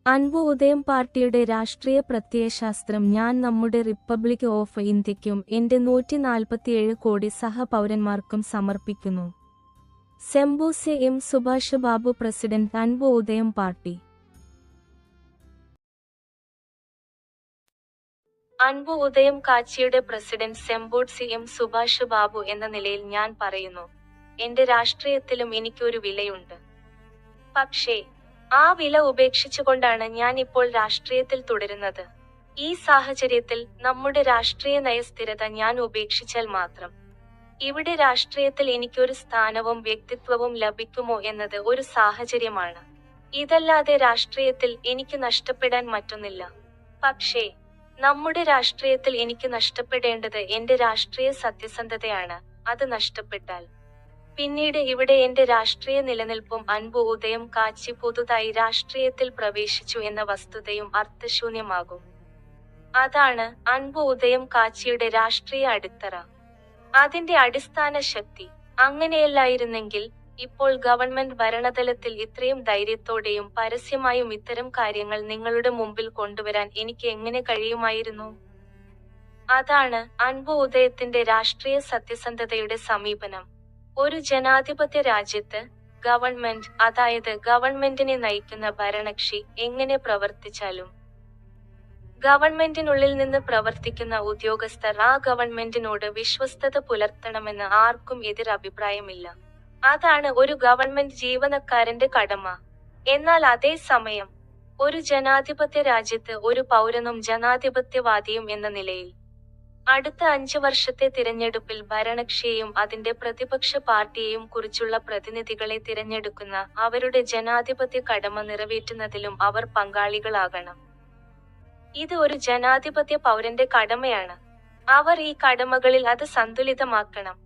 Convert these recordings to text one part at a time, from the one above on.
അൻപു ഉദയം പാർട്ടിയുടെ രാഷ്ട്രീയ പ്രത്യയശാസ്ത്രം ഞാൻ നമ്മുടെ റിപ്പബ്ലിക് ഓഫ് ഇന്ത്യയ്ക്കും എന്റെ 147 കോടി സഹപൗരന്മാർക്കും സമർപ്പിക്കുന്നു. സെംബൂസെ എം സുഭാഷ് ബാബു പ്രസിഡന്റ് അൻപു ഉദയം പാർട്ടി. അൻപു ഉദയം കാച്ചിയുടെ പ്രസിഡന്റ് സെംബൂട്സി എം സുഭാഷ് ബാബു എന്ന നിലയിൽ ഞാൻ പറയുന്നു, എന്റെ രാഷ്ട്രീയത്തിലും എനിക്കൊരു വിലയുണ്ട്. പക്ഷേ ആ വില ഉപേക്ഷിച്ചുകൊണ്ടാണ് ഞാൻ ഇപ്പോൾ രാഷ്ട്രീയത്തിൽ തുടരുന്നത്. ഈ സാഹചര്യത്തിൽ നമ്മുടെ രാഷ്ട്രീയ നയസ്ഥിരത ഞാൻ ഉപേക്ഷിച്ചാൽ മാത്രം ഇവിടെ രാഷ്ട്രീയത്തിൽ എനിക്കൊരു സ്ഥാനവും വ്യക്തിത്വവും ലഭിക്കുമോ എന്നത് ഒരു സാഹചര്യമാണ്. ഇതല്ലാതെ രാഷ്ട്രീയത്തിൽ എനിക്ക് നഷ്ടപ്പെടാൻ മറ്റൊന്നില്ല. പക്ഷേ നമ്മുടെ രാഷ്ട്രീയത്തിൽ എനിക്ക് നഷ്ടപ്പെടേണ്ടത് എന്റെ രാഷ്ട്രീയ സത്യസന്ധതയാണ്. അത് നഷ്ടപ്പെട്ടാൽ പിന്നീട് ഇവിടെ എന്റെ രാഷ്ട്രീയ നിലനിൽപ്പും അൻപു ഉദയം കാച്ചി പുതുതായി രാഷ്ട്രീയത്തിൽ പ്രവേശിച്ചു എന്ന വസ്തുതയും അർത്ഥശൂന്യമാകും. അതാണ് അൻപു ഉദയം കാച്ചിയുടെ രാഷ്ട്രീയ അടിത്തറ, അതിന്റെ അടിസ്ഥാന ശക്തി. അങ്ങനെയല്ലായിരുന്നെങ്കിൽ ഇപ്പോൾ ഗവൺമെന്റ് ഭരണതലത്തിൽ ഇത്രയും ധൈര്യത്തോടെയും പരസ്യമായും ഇത്തരം കാര്യങ്ങൾ നിങ്ങളുടെ മുമ്പിൽ കൊണ്ടുവരാൻ എനിക്ക് എങ്ങനെ കഴിയുമായിരുന്നു? അതാണ് അൻപു ഉദയത്തിന്റെ രാഷ്ട്രീയ സത്യസന്ധതയുടെ സമീപനം. ഒരു ജനാധിപത്യ രാജ്യത്ത് ഗവൺമെന്റ്, അതായത് ഗവൺമെന്റിനെ നയിക്കുന്ന ഭരണകക്ഷി എങ്ങനെ പ്രവർത്തിച്ചാലും ഗവൺമെന്റിനുള്ളിൽ നിന്ന് പ്രവർത്തിക്കുന്ന ഉദ്യോഗസ്ഥർ ആ ഗവൺമെന്റിനോട് വിശ്വസ്തത പുലർത്തണമെന്ന് ആർക്കും എതിരഭിപ്രായമില്ല. അതാണ് ഒരു ഗവൺമെന്റ് ജീവനക്കാരന്റെ കടമ. എന്നാൽ അതേ സമയം ഒരു ജനാധിപത്യ രാജ്യത്ത് ഒരു പൗരനും ജനാധിപത്യവാദിയും എന്ന നിലയിൽ അടുത്ത 5 വർഷത്തെ തിരഞ്ഞെടുപ്പിൽ ഭരണകക്ഷിയെയും അതിന്റെ പ്രതിപക്ഷ പാർട്ടിയെയും കുറിച്ചുള്ള പ്രതിനിധികളെ തിരഞ്ഞെടുക്കുന്ന അവരുടെ ജനാധിപത്യ കടമ നിറവേറ്റുന്നതിലും അവർ പങ്കാളികളാകണം. ഇത് ഒരു ജനാധിപത്യ പൗരന്റെ കടമയാണ്. അവർ ഈ കടമകളിൽ അത് സന്തുലിതമാക്കണം.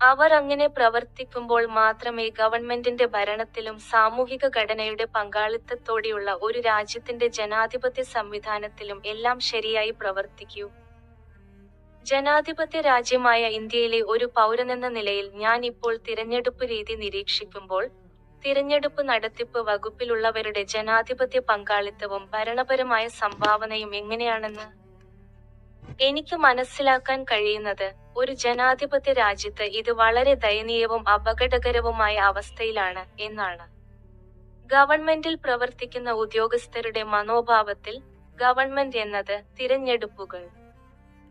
അവർ അങ്ങനെ പ്രവർത്തിക്കുമ്പോൾ മാത്രമേ ഗവൺമെന്റിന്റെ ഭരണത്തിലും സാമൂഹിക ഘടനയുടെ പങ്കാളിത്തത്തോടെയുള്ള ഒരു രാജ്യത്തിന്റെ ജനാധിപത്യ സംവിധാനത്തിലും എല്ലാം ശരിയായി പ്രവർത്തിക്കൂ. ജനാധിപത്യ രാജ്യമായ ഇന്ത്യയിലെ ഒരു പൗരനെന്ന നിലയിൽ ഞാൻ ഇപ്പോൾ തിരഞ്ഞെടുപ്പ് രീതി നിരീക്ഷിക്കുമ്പോൾ തിരഞ്ഞെടുപ്പ് നടത്തിപ്പ് വകുപ്പിലുള്ളവരുടെ ജനാധിപത്യ പങ്കാളിത്തവും ഭരണപരമായ സംഭാവനയും എങ്ങനെയാണെന്ന് എനിക്ക് മനസ്സിലാക്കാൻ കഴിയുന്നത് ഒരു ജനാധിപത്യ രാജ്യത്ത് ഇത് വളരെ ദയനീയവും അപകടകരവുമായ അവസ്ഥയിലാണ് എന്നാണ്. ഗവൺമെന്റിൽ പ്രവർത്തിക്കുന്ന ഉദ്യോഗസ്ഥരുടെ മനോഭാവത്തിൽ ഗവൺമെന്റ് എന്നത് തിരഞ്ഞെടുപ്പുകൾ,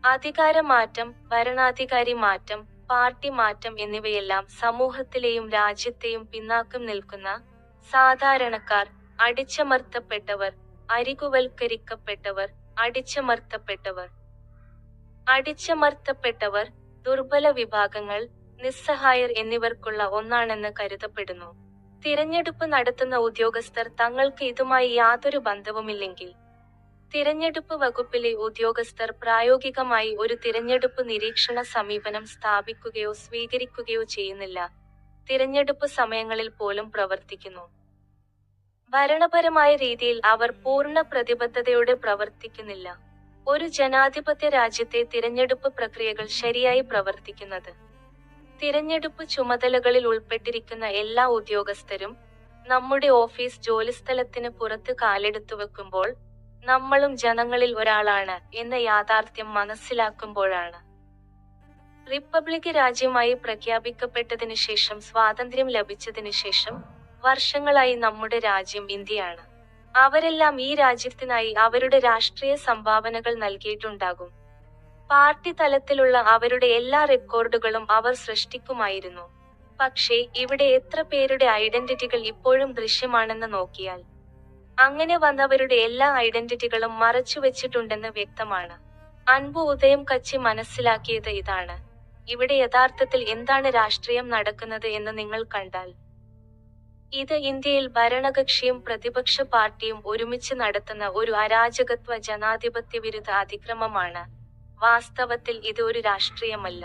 അധികാരമാറ്റം, ഭരണാധികാരി മാറ്റം, പാർട്ടി മാറ്റം എന്നിവയെല്ലാം സമൂഹത്തിലെയും രാജ്യത്തെയും പിന്നാക്കം നിൽക്കുന്ന സാധാരണക്കാർ, അടിച്ചമർത്തപ്പെട്ടവർ, അരികുവൽക്കരിക്കപ്പെട്ടവർ, അടിച്ചമർത്തപ്പെട്ടവർ, ദുർബല വിഭാഗങ്ങൾ, നിസ്സഹായർ എന്നിവർക്കുള്ള ഒന്നാണെന്ന് കരുതപ്പെടുന്നു. തിരഞ്ഞെടുപ്പ് നടത്തുന്ന ഉദ്യോഗസ്ഥർ തങ്ങൾക്ക് ഇതുമായി യാതൊരു ബന്ധവുമില്ലെങ്കിൽ തിരഞ്ഞെടുപ്പ് വകുപ്പിലെ ഉദ്യോഗസ്ഥർ പ്രായോഗികമായി ഒരു തിരഞ്ഞെടുപ്പ് നിരീക്ഷണ സമീപനം സ്ഥാപിക്കുകയോ സ്വീകരിക്കുകയോ ചെയ്യുന്നില്ല. തിരഞ്ഞെടുപ്പ് സമയങ്ങളിൽ പോലും പ്രവർത്തിക്കുന്നു. ഭരണപരമായ രീതിയിൽ അവർ പൂർണ്ണ പ്രതിബദ്ധതയോടെ പ്രവർത്തിക്കുന്നില്ല. ഒരു ജനാധിപത്യ രാജ്യത്തെ തിരഞ്ഞെടുപ്പ് പ്രക്രിയകൾ ശരിയായി പ്രവർത്തിക്കുന്നത് തിരഞ്ഞെടുപ്പ് ചുമതലകളിൽ ഉൾപ്പെട്ടിരിക്കുന്ന എല്ലാ ഉദ്യോഗസ്ഥരും നമ്മുടെ ഓഫീസ് ജോലിസ്ഥലത്തിന് പുറത്ത് കാലെടുത്തു വെക്കുമ്പോൾ നമ്മളും ജനങ്ങളിൽ ഒരാളാണ് എന്ന യാഥാർത്ഥ്യം മനസ്സിലാക്കുമ്പോഴാണ്. റിപ്പബ്ലിക് രാജ്യമായി പ്രഖ്യാപിക്കപ്പെട്ടതിനു ശേഷം, സ്വാതന്ത്ര്യം ലഭിച്ചതിനു ശേഷം വർഷങ്ങളായി നമ്മുടെ രാജ്യം ഇന്ത്യയാണ്. അവരെല്ലാം ഈ രാജ്യത്തിനായി അവരുടെ രാഷ്ട്രീയ സംഭാവനകൾ നൽകിയിട്ടുണ്ടാകും. പാർട്ടി തലത്തിലുള്ള അവരുടെ എല്ലാ റെക്കോർഡുകളും അവർ സൃഷ്ടിക്കുമായിരുന്നു. പക്ഷേ ഇവിടെ എത്ര പേരുടെ ഐഡന്റിറ്റികൾ ഇപ്പോഴും ദൃശ്യമാണെന്ന് നോക്കിയാൽ അങ്ങനെ വന്നവരുടെ എല്ലാ ഐഡന്റിറ്റികളും മറച്ചുവെച്ചിട്ടുണ്ടെന്ന് വ്യക്തമാണ്. അൻപു ഉദയം കച്ചി മനസ്സിലാക്കിയത് ഇതാണ്. ഇവിടെ യഥാർത്ഥത്തിൽ എന്താണ് രാഷ്ട്രീയം നടക്കുന്നത് എന്ന് നിങ്ങൾ കണ്ടാൽ ഇത് ഇന്ത്യയിൽ ഭരണകക്ഷിയും പ്രതിപക്ഷ പാർട്ടിയും ഒരുമിച്ച് നടത്തുന്ന ഒരു അരാജകത്വ ജനാധിപത്യ വിരുദ്ധ അതിക്രമമാണ്. വാസ്തവത്തിൽ ഇത് ഒരു രാഷ്ട്രീയമല്ല.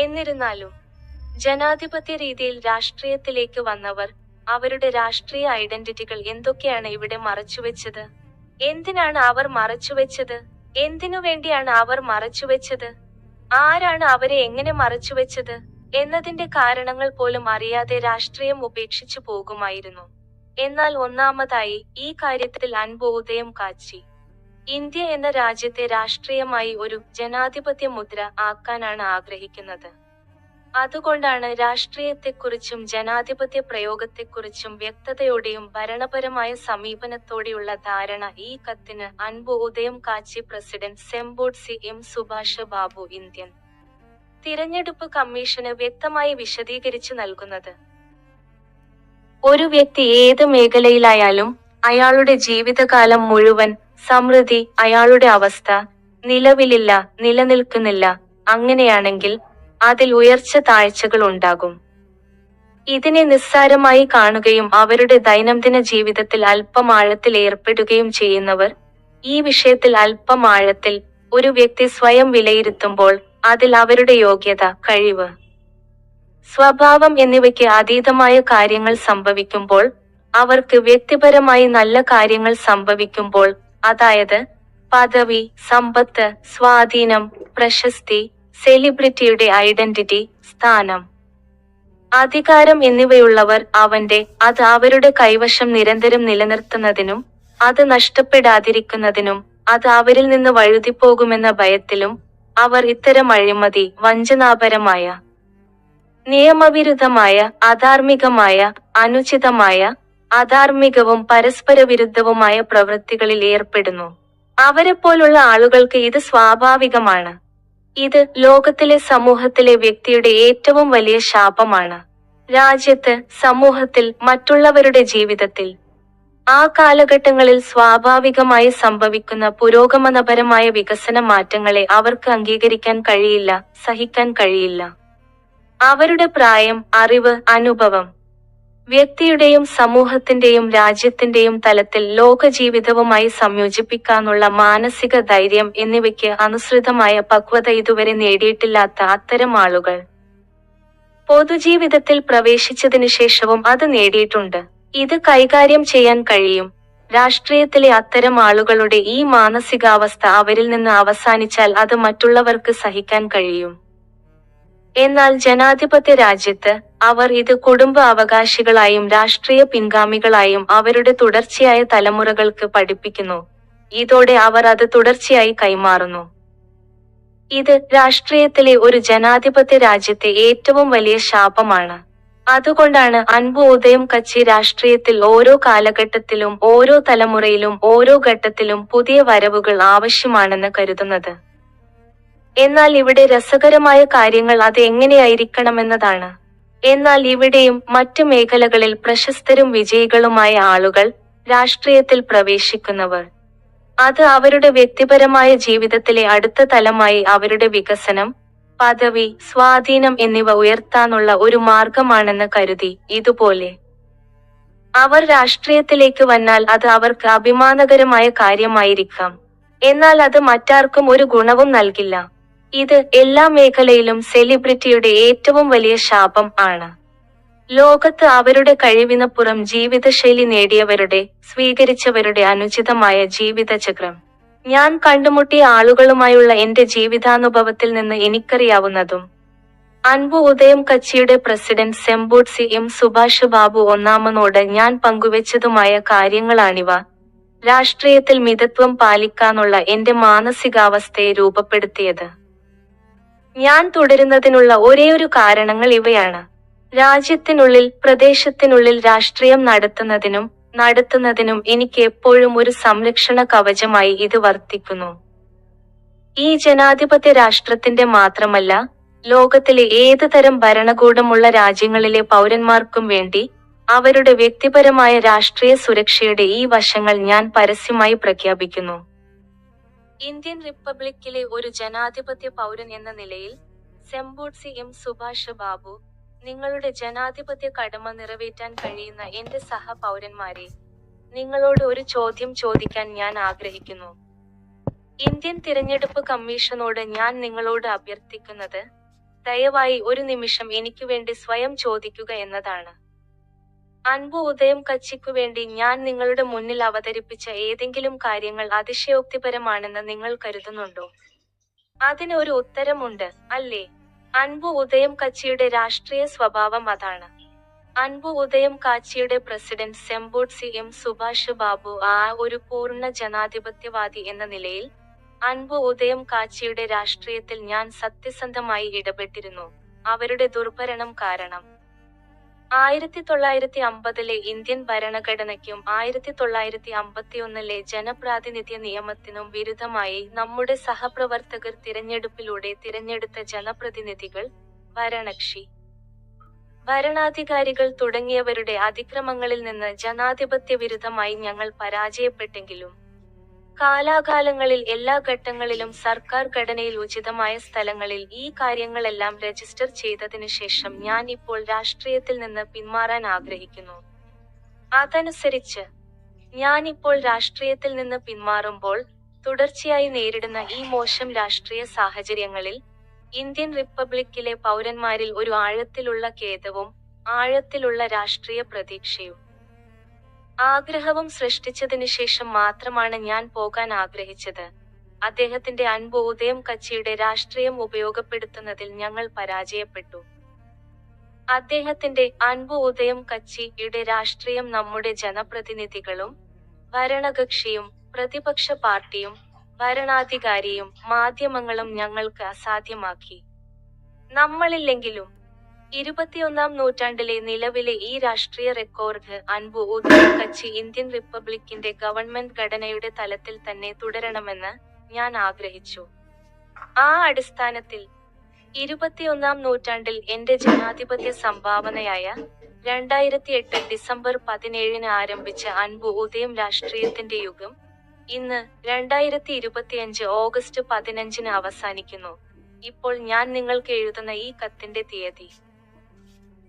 എന്നിരുന്നാലും ജനാധിപത്യ രീതിയിൽ രാഷ്ട്രീയത്തിലേക്ക് വന്നവർ അവരുടെ രാഷ്ട്രീയ ഐഡന്റിറ്റികൾ എന്തൊക്കെയാണ് ഇവിടെ മറച്ചുവെച്ചത്? എന്തിനാണ് അവർ മറച്ചുവെച്ചത്? എന്തിനു വേണ്ടിയാണ് അവർ മറച്ചുവെച്ചത്? ആരാണ് അവരെ എങ്ങനെ മറച്ചുവെച്ചത് എന്നതിന്റെ കാരണങ്ങൾ പോലും അറിയാതെ രാഷ്ട്രീയം ഉപേക്ഷിച്ചു പോകുമായിരുന്നു. എന്നാൽ ഒന്നാമതായി ഈ കാര്യത്തിൽ അൻപു ഉദയം കാച്ചി ഇന്ത്യ എന്ന രാജ്യത്തെ രാഷ്ട്രീയമായി ഒരു ജനാധിപത്യ മുദ്ര ആക്കാനാണ് ആഗ്രഹിക്കുന്നത്. അതുകൊണ്ടാണ് രാഷ്ട്രീയത്തെക്കുറിച്ചും ജനാധിപത്യ പ്രയോഗത്തെക്കുറിച്ചും വ്യക്തതയോടെയും ഭരണപരമായ സമീപനത്തോടെയുള്ള ധാരണ ഈ കത്തിന് അൻപു ഉദയം കാച്ചി പ്രസിഡന്റ് സെംബോഡ് എം സുഭാഷ് ബാബു ഇന്ത്യൻ തിരഞ്ഞെടുപ്പ് കമ്മീഷന് വ്യക്തമായി വിശദീകരിച്ചു നൽകുന്നത്. ഒരു വ്യക്തി ഏത് മേഖലയിലായാലും അയാളുടെ ജീവിതകാലം മുഴുവൻ സമൃദ്ധി അയാളുടെ അവസ്ഥ നിലവിലില്ല, നിലനിൽക്കുന്നില്ല. അങ്ങനെയാണെങ്കിൽ അതിൽ ഉയർച്ച താഴ്ചകൾ ഉണ്ടാകും. ഇതിനെ നിസ്സാരമായി കാണുകയും അവരുടെ ദൈനംദിന ജീവിതത്തിൽ അല്പം ആഴത്തിൽ ഏർപ്പെടുകയും ചെയ്യുന്നവർ ഈ വിഷയത്തിൽ അല്പം ആഴത്തിൽ ഒരു വ്യക്തി സ്വയം വിലയിരുത്തുമ്പോൾ അതിൽ അവരുടെ യോഗ്യത, കഴിവ്, സ്വഭാവം എന്നിവയ്ക്ക് അതീതമായ കാര്യങ്ങൾ സംഭവിക്കുമ്പോൾ, അവർക്ക് വ്യക്തിപരമായി നല്ല കാര്യങ്ങൾ സംഭവിക്കുമ്പോൾ, അതായത് പദവി, സമ്പത്ത്, സ്വാധീനം, പ്രശസ്തി, സെലിബ്രിറ്റിയുടെ ഐഡന്റിറ്റി, സ്ഥാനം, അധികാരം എന്നിവയുള്ളവർ അത് അവരുടെ കൈവശം നിരന്തരം നിലനിർത്തുന്നതിനും അത് നഷ്ടപ്പെടാതിരിക്കുന്നതിനും അത് അവരിൽ നിന്ന് വഴുതിപ്പോകുമെന്ന ഭയത്തിലും അവർ ഇത്തരം അഴിമതി, വഞ്ചനാപരമായ, നിയമവിരുദ്ധമായ, അധാർമികമായ, അനുചിതമായ, അധാർമികവും പരസ്പരവിരുദ്ധവുമായ പ്രവൃത്തികളിൽ ഏർപ്പെടുന്നു. അവരെപ്പോലുള്ള ആളുകൾക്ക് ഇത് സ്വാഭാവികമാണ്. ഇത് ലോകത്തിലെ സമൂഹത്തിലെ വ്യക്തിയുടെ ഏറ്റവും വലിയ ശാപമാണ്. രാജ്യത്ത്, സമൂഹത്തിൽ, മറ്റുള്ളവരുടെ ജീവിതത്തിൽ ആ കാലഘട്ടങ്ങളിൽ സ്വാഭാവികമായി സംഭവിക്കുന്ന പുരോഗമനപരമായ വികസന മാറ്റങ്ങളെ അവർക്ക് അംഗീകരിക്കാൻ കഴിയില്ല, സഹിക്കാൻ കഴിയില്ല. അവരുടെ പ്രായം, അറിവ്, അനുഭവം വ്യക്തിയുടെയും സമൂഹത്തിന്റെയും രാജ്യത്തിന്റെയും തലത്തിൽ ലോകജീവിതവുമായി സംയോജിപ്പിക്കാനുള്ള മാനസിക ധൈര്യം എന്നിവയ്ക്ക് അനുസൃതമായ പക്വത ഇതുവരെ നേടിയിട്ടില്ലാത്ത അത്തരം ആളുകൾ പൊതുജീവിതത്തിൽ പ്രവേശിച്ചതിനു ശേഷവും അത് നേടിയിട്ടുണ്ട്. ഇത് കൈകാര്യം ചെയ്യാൻ കഴിയും. രാഷ്ട്രീയത്തിലെ അത്തരം ആളുകളുടെ ഈ മാനസികാവസ്ഥ അവരിൽ നിന്ന് അവസാനിച്ചാൽ അത് മറ്റുള്ളവർക്ക് സഹിക്കാൻ കഴിയും. എന്നാൽ ജനാധിപത്യ രാജ്യത്ത് അവർ ഇത് കുടുംബ അവകാശികളായും രാഷ്ട്രീയ പിൻഗാമികളായും അവരുടെ തുടർച്ചയായ തലമുറകൾക്ക് പഠിപ്പിക്കുന്നു. ഇതോടെ അവർ അത് തുടർച്ചയായി കൈമാറുന്നു. ഇത് രാഷ്ട്രീയത്തിലെ ഒരു ജനാധിപത്യ രാജ്യത്തെ ഏറ്റവും വലിയ ശാപമാണ്. അതുകൊണ്ടാണ് അൻപു ഉദയം കച്ചി രാഷ്ട്രീയത്തിൽ ഓരോ കാലഘട്ടത്തിലും ഓരോ തലമുറയിലും ഓരോ ഘട്ടത്തിലും പുതിയ വരവുകൾ ആവശ്യമാണെന്ന് കരുതുന്നത്. എന്നാൽ ഇവിടെ രസകരമായ കാര്യങ്ങൾ അത് എങ്ങനെയായിരിക്കണമെന്നതാണ്. എന്നാൽ ഇവിടെയും മറ്റ് മേഖലകളിൽ പ്രശസ്തരും വിജയികളുമായ ആളുകൾ, രാഷ്ട്രീയത്തിൽ പ്രവേശിക്കുന്നവർ, അത് അവരുടെ വ്യക്തിപരമായ ജീവിതത്തിലെ അടുത്ത തലമായി അവരുടെ വികസനം, പദവി, സ്വാധീനം എന്നിവ ഉയർത്താനുള്ള ഒരു മാർഗമാണെന്ന് കരുതി. ഇതുപോലെ അവർ രാഷ്ട്രീയത്തിലേക്ക് വന്നാൽ അത് അവർക്ക് അഭിമാനകരമായ കാര്യമായിരിക്കാം. എന്നാൽ അത് മറ്റാർക്കും ഒരു ഗുണവും നൽകില്ല. ഇത് എല്ലാ മേഖലയിലും സെലിബ്രിറ്റിയുടെ ഏറ്റവും വലിയ ശാപം ആണ്. ലോകത്ത് അവരുടെ കഴിവിനപ്പുറം ജീവിതശൈലി നേടിയവരുടെ, സ്വീകരിച്ചവരുടെ അനുചിതമായ ജീവിതചക്രം ഞാൻ കണ്ടുമുട്ടിയ ആളുകളുമായുള്ള എന്റെ ജീവിതാനുഭവത്തിൽ നിന്ന് എനിക്കറിയാവുന്നതും അൻപു ഉദയം കച്ചിയുടെ പ്രസിഡന്റ് സെംബോഡ് എം സുഭാഷ് ബാബു ഒന്നാമനോട് ഞാൻ പങ്കുവെച്ചതുമായ കാര്യങ്ങളാണിവ. രാഷ്ട്രീയത്തിൽ മിതത്വം പാലിക്കാനുള്ള എന്റെ മാനസികാവസ്ഥയെ രൂപപ്പെടുത്തിയത്. ഞാൻ തുടരുന്നതിനുള്ള ഒരേയൊരു കാരണങ്ങൾ ഇവയാണ്. രാജ്യത്തിനുള്ളിൽ, പ്രദേശത്തിനുള്ളിൽ രാഷ്ട്രീയം നടത്തുന്നതിനും എനിക്ക് എപ്പോഴും ഒരു സംരക്ഷണ കവചമായി ഇത് വർത്തിക്കുന്നു. ഈ ജനാധിപത്യ രാഷ്ട്രത്തിന്റെ മാത്രമല്ല, ലോകത്തിലെ ഏത് തരം ഭരണകൂടമുള്ള രാജ്യങ്ങളിലെ പൗരന്മാർക്കും വേണ്ടി അവരുടെ വ്യക്തിപരമായ രാഷ്ട്രീയ സുരക്ഷയുടെ ഈ വശങ്ങൾ ഞാൻ പരസ്യമായി പ്രഖ്യാപിക്കുന്നു. ഇന്ത്യൻ റിപ്പബ്ലിക്കിലെ ഒരു ജനാധിപത്യ പൗരൻ എന്ന നിലയിൽ സെംബോഡ് എം സുഭാഷ് ബാബു, നിങ്ങളുടെ ജനാധിപത്യ കടമ നിറവേറ്റാൻ കഴിയുന്ന എന്റെ സഹപൗരന്മാരെ, നിങ്ങളോട് ഒരു ചോദ്യം ചോദിക്കാൻ ഞാൻ ആഗ്രഹിക്കുന്നു. ഇന്ത്യൻ തിരഞ്ഞെടുപ്പ് കമ്മീഷനോട് ഞാൻ നിങ്ങളോട് അഭ്യർത്ഥിക്കുന്നത് ദയവായി ഒരു നിമിഷം എനിക്ക് വേണ്ടി സ്വയം ചോദിക്കുക എന്നതാണ്. അൻപു ഉദയം കച്ചിക്കുവേണ്ടി ഞാൻ നിങ്ങളുടെ മുന്നിൽ അവതരിപ്പിച്ച ഏതെങ്കിലും കാര്യങ്ങൾ അതിശയോക്തിപരമാണെന്ന് നിങ്ങൾ കരുതുന്നുണ്ടോ? അതിന് ഒരു ഉത്തരമുണ്ട്, അല്ലേ? അൻപു ഉദയം കച്ചിയുടെ രാഷ്ട്രീയ സ്വഭാവം അതാണ്. അൻപു ഉദയം കാച്ചിയുടെ പ്രസിഡന്റ് സെംബോഡ് എം സുഭാഷ് ബാബു ഒരു പൂർണ്ണ ജനാധിപത്യവാദി എന്ന നിലയിൽ അൻപു ഉദയം കാച്ചിയുടെ രാഷ്ട്രീയത്തിൽ ഞാൻ സത്യസന്ധമായി ഇടപെട്ടിരുന്നു. അവരുടെ ദുർഭരണം കാരണം 1950 ഇന്ത്യൻ ഭരണഘടനയ്ക്കും 1951 ജനപ്രാതിനിധ്യ നിയമത്തിനും വിരുദ്ധമായി നമ്മുടെ സഹപ്രവർത്തകർ തിരഞ്ഞെടുപ്പിലൂടെ തിരഞ്ഞെടുത്ത ജനപ്രതിനിധികൾ, ഭരണകക്ഷി, ഭരണാധികാരികൾ തുടങ്ങിയവരുടെ അതിക്രമങ്ങളിൽ നിന്ന് ജനാധിപത്യ വിരുദ്ധമായി ഞങ്ങൾ പരാജയപ്പെട്ടെങ്കിലും കാലാകാലങ്ങളിൽ എല്ലാ ഘട്ടങ്ങളിലും സർക്കാർ ഘടനയിൽ ഉചിതമായ സ്ഥലങ്ങളിൽ ഈ കാര്യങ്ങളെല്ലാം രജിസ്റ്റർ ചെയ്തതിനു ശേഷം ഞാൻ ഇപ്പോൾ രാഷ്ട്രീയത്തിൽ നിന്ന് പിന്മാറാൻ ആഗ്രഹിക്കുന്നു. അതനുസരിച്ച് ഞാനിപ്പോൾ രാഷ്ട്രീയത്തിൽ നിന്ന് പിന്മാറുമ്പോൾ തുടർച്ചയായി നേരിടുന്ന ഈ മോശം രാഷ്ട്രീയ സാഹചര്യങ്ങളിൽ ഇന്ത്യൻ റിപ്പബ്ലിക്കിലെ പൗരന്മാരിൽ ഒരു ആഴത്തിലുള്ള ഖേദവും ആഴത്തിലുള്ള രാഷ്ട്രീയ പ്രതീക്ഷയും ആഗ്രഹവും സൃഷ്ടിച്ചതിനു ശേഷം മാത്രമാണ് ഞാൻ പോകാൻ ആഗ്രഹിച്ചത്. അദ്ദേഹത്തിന്റെ അൻപു ഉദയം കച്ചിയുടെ രാഷ്ട്രീയം ഉപയോഗപ്പെടുത്തുന്നതിൽ ഞങ്ങൾ പരാജയപ്പെട്ടു. അദ്ദേഹത്തിന്റെ അൻപു ഉദയം കച്ചിയുടെ രാഷ്ട്രീയം നമ്മുടെ ജനപ്രതിനിധികളും ഭരണകക്ഷിയും പ്രതിപക്ഷ പാർട്ടിയും ഭരണാധികാരിയും മാധ്യമങ്ങളും ഞങ്ങൾക്ക് അസാധ്യമാക്കി. നമ്മളില്ലെങ്കിലും 21ാം നൂറ്റാണ്ടിലെ നിലവിലെ ഈ രാഷ്ട്രീയ റെക്കോർഡ് അൻപു ഉദയം കച്ചി ഇന്ത്യൻ റിപ്പബ്ലിക്കിന്റെ ഗവൺമെന്റ് ഘടനയുടെ തലത്തിൽ തന്നെ തുടരണമെന്ന് ഞാൻ ആഗ്രഹിച്ചു. ആ അടിസ്ഥാനത്തിൽ 21ാം നൂറ്റാണ്ടിൽ എന്റെ ജനാധിപത്യ സംഭാവനയായ 2008 ഡിസംബർ 17 ആരംഭിച്ച അൻപു ഉദയം രാഷ്ട്രീയത്തിന്റെ യുഗം ഇന്ന് 2025 ഓഗസ്റ്റ് 15 അവസാനിക്കുന്നു. ഇപ്പോൾ ഞാൻ നിങ്ങൾക്ക് എഴുതുന്ന ഈ കത്തിന്റെ തീയതി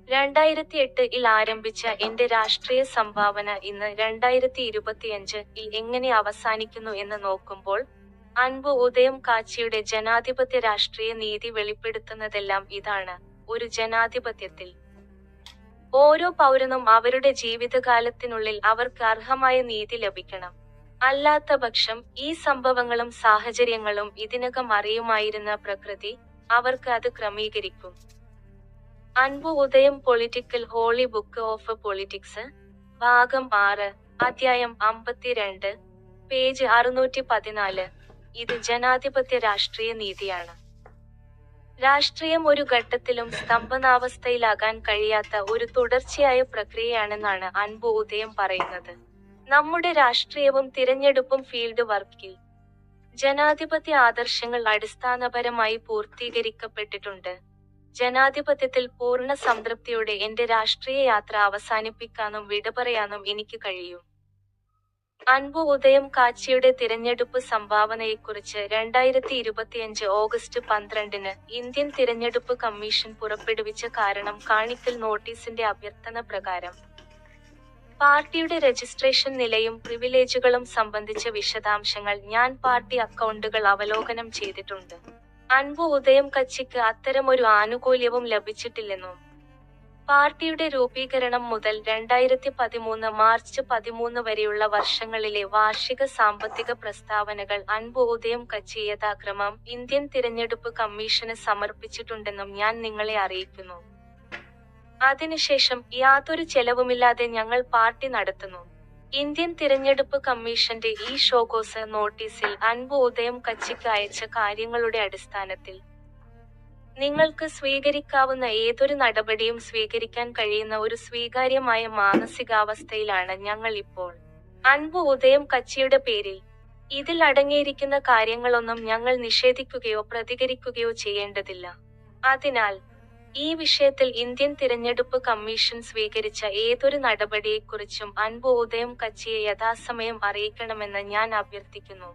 2008 ആരംഭിച്ച എന്റെ രാഷ്ട്രീയ സംഭാവന ഇന്ന് 2025 എങ്ങനെ അവസാനിക്കുന്നു എന്ന് നോക്കുമ്പോൾ അൻപു ഉദയം കാച്ചിയുടെ ജനാധിപത്യ രാഷ്ട്രീയ നീതി വെളിപ്പെടുത്തുന്നതെല്ലാം ഇതാണ്. ഒരു ജനാധിപത്യത്തിൽ ഓരോ പൗരനും അവരുടെ ജീവിതകാലത്തിനുള്ളിൽ അവർക്ക് അർഹമായ നീതി ലഭിക്കണം. അല്ലാത്തപക്ഷം ഈ സംഭവങ്ങളും സാഹചര്യങ്ങളും ഇതിനകം അറിയുമായിരുന്ന പ്രകൃതി അവർക്ക് അത് ക്രമീകരിക്കും. അൻപു ഉദയം political holy book of politics, ഭാഗം 6, അധ്യായം 52, പേജ് 614. ഇത് ജനാധിപത്യ രാഷ്ട്രീയ നീതിയാണ്. രാഷ്ട്രീയം ഒരു ഘട്ടത്തിലും സ്തംഭനാവസ്ഥയിലാകാൻ കഴിയാത്ത ഒരു തുടർച്ചയായ പ്രക്രിയയാണെന്നാണ് അൻപു ഉദയം പറയുന്നത്. നമ്മുടെ രാഷ്ട്രീയവും തിരഞ്ഞെടുപ്പും ഫീൽഡ് വർക്കിൽ ജനാധിപത്യ ആദർശങ്ങൾ അടിസ്ഥാനപരമായി പൂർത്തീകരിക്കപ്പെട്ടിട്ടുണ്ട്. ജനാധിപത്യത്തിൽ പൂർണ്ണ സംതൃപ്തിയോടെ എന്റെ രാഷ്ട്രീയ യാത്ര അവസാനിപ്പിക്കാനും വിട പറയാനും എനിക്ക് കഴിയും. അൻപു ഉദയം കാച്ചിയുടെ തിരഞ്ഞെടുപ്പ് സംഭാവനയെക്കുറിച്ച് 2025 ഓഗസ്റ്റ് 12 ഇന്ത്യൻ തിരഞ്ഞെടുപ്പ് കമ്മീഷൻ പുറപ്പെടുവിച്ച കാരണം കാണിക്കൽ നോട്ടീസിന്റെ അഭ്യർത്ഥന പ്രകാരം പാർട്ടിയുടെ രജിസ്ട്രേഷൻ നിലയും പ്രിവിലേജുകളും സംബന്ധിച്ച വിശദാംശങ്ങൾ ഞാൻ പാർട്ടി അക്കൗണ്ടുകൾ അവലോകനം ചെയ്തിട്ടുണ്ട്. അൻപു ഉദയം കച്ചിക്ക് അത്തരമൊരു ആനുകൂല്യവും ലഭിച്ചിട്ടില്ലെന്നും പാർട്ടിയുടെ രൂപീകരണം മുതൽ 2013 മാർച്ച് 13 വരെയുള്ള വർഷങ്ങളിലെ വാർഷിക സാമ്പത്തിക പ്രസ്താവനകൾ അൻപു ഉദയം കച്ചി യഥാക്രമം ഇന്ത്യൻ തിരഞ്ഞെടുപ്പ് കമ്മീഷന് സമർപ്പിച്ചിട്ടുണ്ടെന്നും ഞാൻ നിങ്ങളെ അറിയിക്കുന്നു. അതിനുശേഷം യാതൊരു ചെലവുമില്ലാതെ ഞങ്ങൾ പാർട്ടി നടത്തുന്നു. ഇന്ത്യൻ തിരഞ്ഞെടുപ്പ് കമ്മീഷന്റെ ഈ ഷോകോസ് നോട്ടീസിൽ അൻപു ഉദയം കച്ചിക്ക് അയച്ച കാര്യങ്ങളുടെ അടിസ്ഥാനത്തിൽ നിങ്ങൾക്ക് സ്വീകരിക്കാവുന്ന ഏതൊരു നടപടിയും സ്വീകരിക്കാൻ കഴിയുന്ന ഒരു സ്വീകാര്യമായ മാനസികാവസ്ഥയിലാണ് ഞങ്ങൾ ഇപ്പോൾ. അൻപു ഉദയം കച്ചിയുടെ പേരിൽ ഇതിൽ അടങ്ങിയിരിക്കുന്ന കാര്യങ്ങളൊന്നും ഞങ്ങൾ നിഷേധിക്കുകയോ പ്രതികരിക്കുകയോ ചെയ്യേണ്ടതില്ല. അതിനാൽ ഈ വിഷയത്തിൽ ഇന്ത്യൻ തിരഞ്ഞെടുപ്പ് കമ്മീഷൻ സ്വീകരിച്ച ഏതൊരു നടപടിയെക്കുറിച്ചും അൻപു ഉദയം കച്ചിയെ യഥാസമയം അറിയിക്കണമെന്ന് ഞാൻ അഭ്യർത്ഥിക്കുന്നു.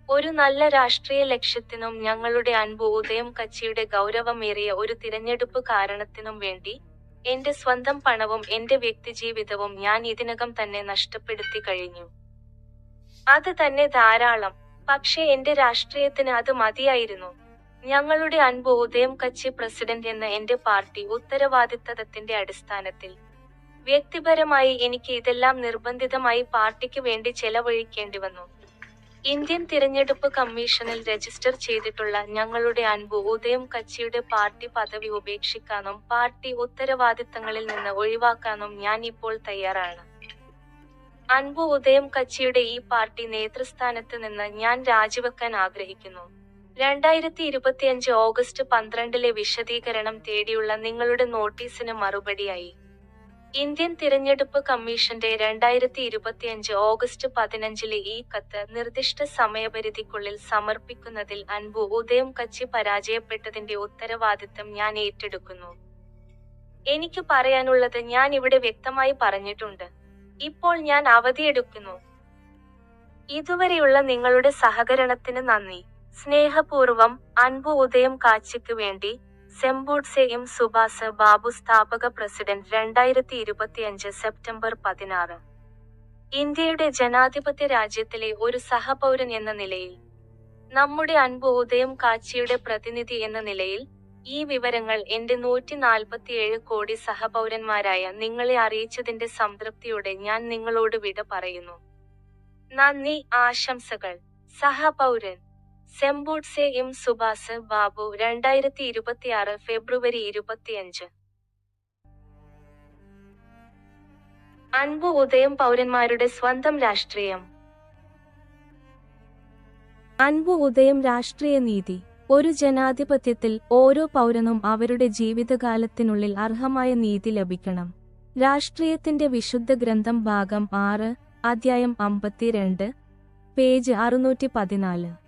ഒരു നല്ല രാഷ്ട്രീയ ലക്ഷ്യത്തിനും ഞങ്ങളുടെ അൻപു ഉദയം കച്ചിയുടെ ഗൗരവമേറിയ ഒരു തിരഞ്ഞെടുപ്പ് കാരണത്തിനും വേണ്ടി എന്റെ സ്വന്തം പണവും എന്റെ വ്യക്തിജീവിതവും ഞാൻ ഇതിനകം തന്നെ നഷ്ടപ്പെടുത്തി കഴിഞ്ഞു. അത് തന്നെ ധാരാളം. പക്ഷേ എന്റെ രാഷ്ട്രീയത്തിന് അത് മതിയായിരുന്നു. ഞങ്ങളുടെ അൻപു ഉദയം കച്ചി പ്രസിഡന്റ് എന്ന എന്റെ പാർട്ടി ഉത്തരവാദിത്തത്തിന്റെ അടിസ്ഥാനത്തിൽ വ്യക്തിപരമായി എനിക്ക് ഇതെല്ലാം നിർബന്ധിതമായി പാർട്ടിക്ക് വേണ്ടി ചെലവഴിക്കേണ്ടി വന്നു. ഇന്ത്യൻ തിരഞ്ഞെടുപ്പ് കമ്മീഷനിൽ രജിസ്റ്റർ ചെയ്തിട്ടുള്ള ഞങ്ങളുടെ അൻപു ഉദയം കച്ചിയുടെ പാർട്ടി പദവി ഉപേക്ഷിക്കാനും പാർട്ടി ഉത്തരവാദിത്തങ്ങളിൽ നിന്ന് ഒഴിവാക്കാനും ഞാൻ ഇപ്പോൾ തയ്യാറാണ്. അൻപു ഉദയം കച്ചിയുടെ ഈ പാർട്ടി നേതൃസ്ഥാനത്ത് നിന്ന് ഞാൻ രാജിവെക്കാൻ ആഗ്രഹിക്കുന്നു. 2025 ഓഗസ്റ്റ് 12 വിശദീകരണം തേടിയുള്ള നിങ്ങളുടെ നോട്ടീസിന് മറുപടിയായി ഇന്ത്യൻ തിരഞ്ഞെടുപ്പ് കമ്മീഷന്റെ 2025 ഓഗസ്റ്റ് 15 ഈ കത്ത് നിർദ്ദിഷ്ട സമയപരിധിക്കുള്ളിൽ സമർപ്പിക്കുന്നതിൽ അൻപു ഉദയം കച്ചി പരാജയപ്പെട്ടതിന്റെ ഉത്തരവാദിത്തം ഞാൻ ഏറ്റെടുക്കുന്നു. എനിക്ക് പറയാനുള്ളത് ഞാൻ ഇവിടെ വ്യക്തമായി പറഞ്ഞിട്ടുണ്ട്. ഇപ്പോൾ ഞാൻ അവധിയെടുക്കുന്നു. ഇതുവരെയുള്ള നിങ്ങളുടെ സഹകരണത്തിന് നന്ദി. സ്നേഹപൂർവം, അൻപു ഉദയം കാച്ചിക്ക് വേണ്ടി, സെംബോഡ്സെ എം സുഭാഷ് ബാബു, സ്ഥാപക പ്രസിഡന്റ്, 2025 സെപ്റ്റംബർ 16. ഇന്ത്യയുടെ ജനാധിപത്യ രാജ്യത്തിലെ ഒരു സഹപൗരൻ എന്ന നിലയിൽ, നമ്മുടെ അൻപു ഉദയം കാച്ചിയുടെ പ്രതിനിധി എന്ന നിലയിൽ, ഈ വിവരങ്ങൾ എന്റെ 147 കോടി സഹപൗരന്മാരായ നിങ്ങളെ അറിയിച്ചതിന്റെ സംതൃപ്തിയോടെ ഞാൻ നിങ്ങളോട് വിട പറയുന്നു. നന്ദി, ആശംസകൾ. സഹപൗരൻ സെംബോഡ്സെ എം സുഭാഷ് ബാബു, 2026 ഫെബ്രുവരി 25. അൻപു ഉദയം പൗരന്മാരുടെ സ്വന്തം രാഷ്ട്രീയം. അൻപു ഉദയം രാഷ്ട്രീയ നീതി. ഒരു ജനാധിപത്യത്തിൽ ഓരോ പൗരനും അവരുടെ ജീവിതകാലത്തിനുള്ളിൽ അർഹമായ നീതി ലഭിക്കണം. രാഷ്ട്രീയത്തിന്റെ വിശുദ്ധ ഗ്രന്ഥം ഭാഗം 6, അധ്യായം 52, പേജ് 614.